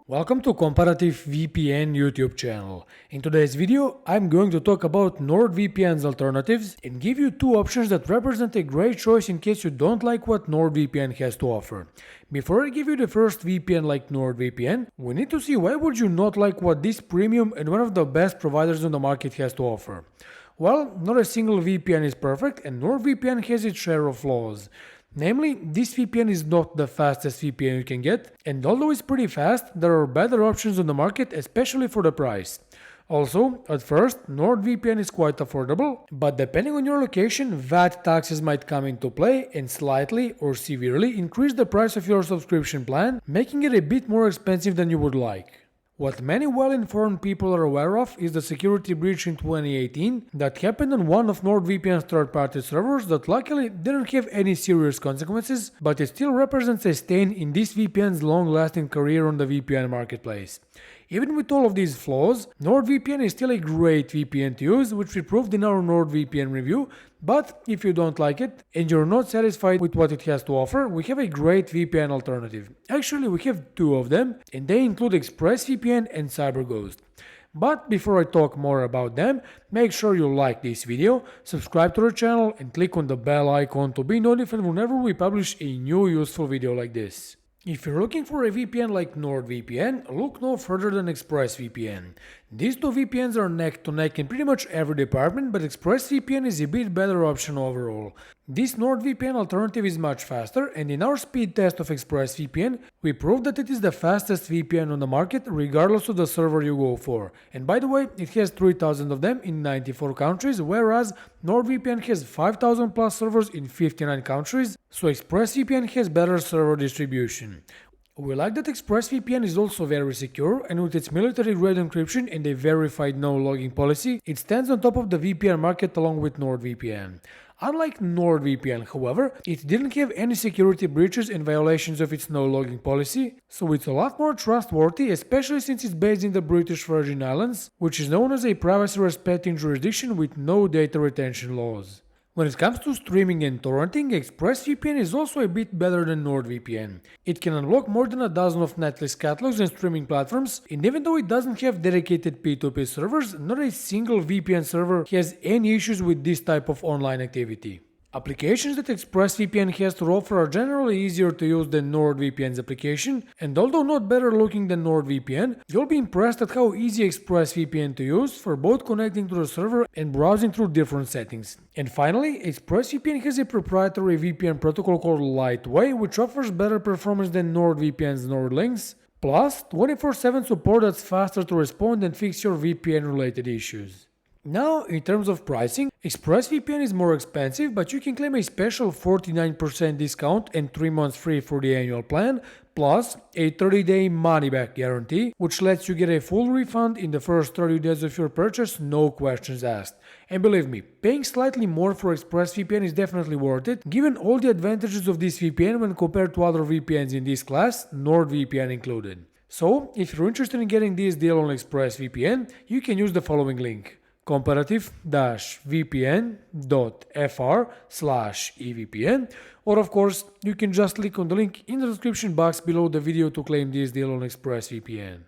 Welcome to Comparative VPN YouTube channel. In today's video, I'm going to talk about NordVPN's alternatives and give you two options that represent a great choice in case you don't like what NordVPN has to offer. Before I give you the first VPN like NordVPN, we need to see why would you not like what this premium and one of the best providers on the market has to offer. Well, not a single VPN is perfect and NordVPN has its share of flaws. Namely, this VPN is not the fastest VPN you can get, and although it's pretty fast, there are better options on the market, especially for the price. Also, at first, NordVPN is quite affordable, but depending on your location, VAT taxes might come into play and slightly or severely increase the price of your subscription plan, making it a bit more expensive than you would like. What many well-informed people are aware of is the security breach in 2018 that happened on one of NordVPN's third-party servers that luckily didn't have any serious consequences, but it still represents a stain in this VPN's long-lasting career on the VPN marketplace. Even with all of these flaws, NordVPN is still a great VPN to use, which we proved in our NordVPN review, but if you don't like it and you're not satisfied with what it has to offer, we have a great VPN alternative. Actually, we have two of them, and they include ExpressVPN and CyberGhost. But before I talk more about them, make sure you like this video, subscribe to the channel and click on the bell icon to be notified whenever we publish a new useful video like this. If you're looking for a VPN like NordVPN, look no further than ExpressVPN. These two VPNs are neck to neck in pretty much every department, but ExpressVPN is a bit better option overall. This NordVPN alternative is much faster, and in our speed test of ExpressVPN, we proved that it is the fastest VPN on the market regardless of the server you go for. And by the way, it has 3,000 of them in 94 countries, whereas NordVPN has 5,000 plus servers in 59 countries, so ExpressVPN has better server distribution. We like that ExpressVPN is also very secure, and with its military-grade encryption and a verified no-logging policy, it stands on top of the VPN market along with NordVPN. Unlike NordVPN, however, it didn't have any security breaches and violations of its no-logging policy, so it's a lot more trustworthy, especially since it's based in the British Virgin Islands, which is known as a privacy-respecting jurisdiction with no data retention laws. When it comes to streaming and torrenting, ExpressVPN is also a bit better than NordVPN. It can unlock more than a dozen of Netflix catalogs and streaming platforms, and even though it doesn't have dedicated P2P servers, not a single VPN server has any issues with this type of online activity. Applications that ExpressVPN has to offer are generally easier to use than NordVPN's application, and although not better looking than NordVPN, you'll be impressed at how easy ExpressVPN to use for both connecting to the server and browsing through different settings. And finally, ExpressVPN has a proprietary VPN protocol called Lightway, which offers better performance than NordVPN's NordLynx, plus 24/7 support that's faster to respond and fix your VPN-related issues. Now, in terms of pricing, ExpressVPN is more expensive, but you can claim a special 49% discount and 3 months free for the annual plan, plus a 30-day money-back guarantee, which lets you get a full refund in the first 30 days of your purchase, no questions asked. And believe me, paying slightly more for ExpressVPN is definitely worth it, given all the advantages of this VPN when compared to other VPNs in this class, NordVPN included. So, if you're interested in getting this deal on ExpressVPN, you can use the following link: comparative-vpn.fr/evpn, or of course, you can just click on the link in the description box below the video to claim this deal on ExpressVPN.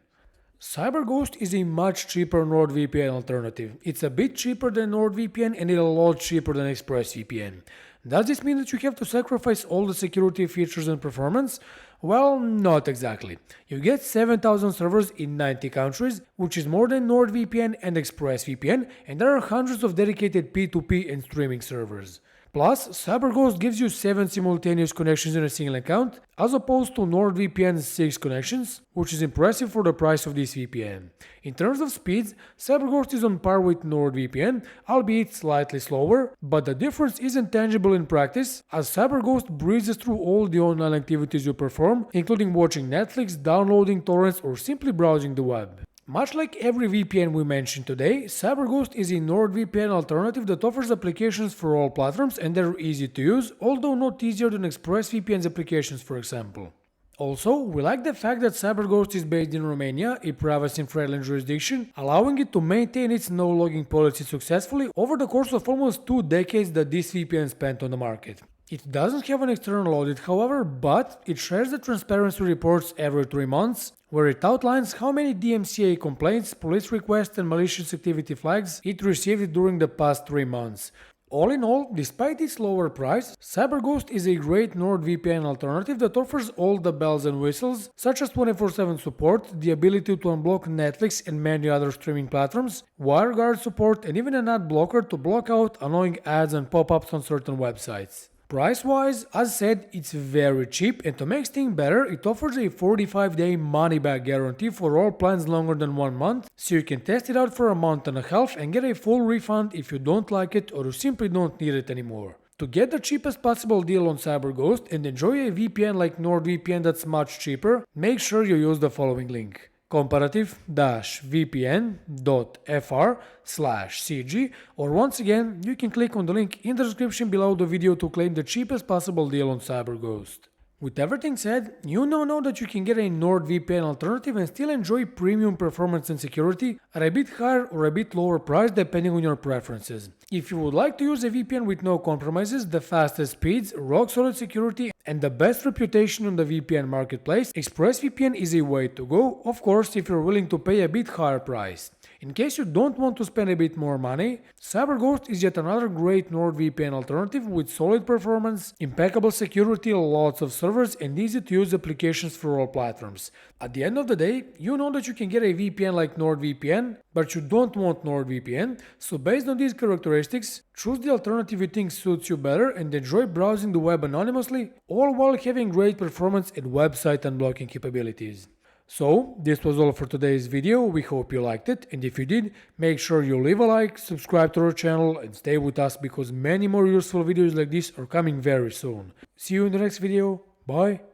CyberGhost is a much cheaper NordVPN alternative. It's a bit cheaper than NordVPN and a lot cheaper than ExpressVPN. Does this mean that you have to sacrifice all the security features and performance? Well, not exactly. You get 7,000 servers in 90 countries, which is more than NordVPN and ExpressVPN, and there are hundreds of dedicated P2P and streaming servers. Plus, CyberGhost gives you 7 simultaneous connections in a single account, as opposed to NordVPN's 6 connections, which is impressive for the price of this VPN. In terms of speeds, CyberGhost is on par with NordVPN, albeit slightly slower, but the difference isn't tangible in practice, as CyberGhost breezes through all the online activities you perform, including watching Netflix, downloading torrents, or simply browsing the web. Much like every VPN we mentioned today, CyberGhost is a NordVPN alternative that offers applications for all platforms and they're easy to use, although not easier than ExpressVPN's applications, for example. Also, we like the fact that CyberGhost is based in Romania, a privacy-friendly jurisdiction, allowing it to maintain its no-logging policy successfully over the course of almost 2 decades that this VPN spent on the market. It doesn't have an external audit, however, but it shares the transparency reports every 3 months, where it outlines how many DMCA complaints, police requests, and malicious activity flags it received during the past 3 months. All in all, despite its lower price, CyberGhost is a great NordVPN alternative that offers all the bells and whistles, such as 24/7 support, the ability to unblock Netflix and many other streaming platforms, WireGuard support, and even an ad blocker to block out annoying ads and pop-ups on certain websites. Price-wise, as said, it's very cheap, and to make things better, it offers a 45-day money-back guarantee for all plans longer than 1 month, so you can test it out for a month and a half and get a full refund if you don't like it or you simply don't need it anymore. To get the cheapest possible deal on CyberGhost and enjoy a VPN like NordVPN that's much cheaper, make sure you use the following link: comparative-vpn.fr/cg, or once again, you can click on the link in the description below the video to claim the cheapest possible deal on CyberGhost. With everything said, you now know that you can get a NordVPN alternative and still enjoy premium performance and security at a bit higher or a bit lower price depending on your preferences. If you would like to use a VPN with no compromises, the fastest speeds, rock-solid security, and the best reputation on the VPN marketplace, ExpressVPN is a way to go, of course if you're willing to pay a bit higher price. In case you don't want to spend a bit more money, CyberGhost is yet another great NordVPN alternative with solid performance, impeccable security, lots of servers, and easy-to-use applications for all platforms. At the end of the day, you know that you can get a VPN like NordVPN, but you don't want NordVPN, so based on these characteristics, choose the alternative you think suits you better and enjoy browsing the web anonymously, all while having great performance and website unblocking capabilities. So, this was all for today's video. We hope you liked it, and if you did, make sure you leave a like, subscribe to our channel, and stay with us because many more useful videos like this are coming very soon. See you in the next video. Bye!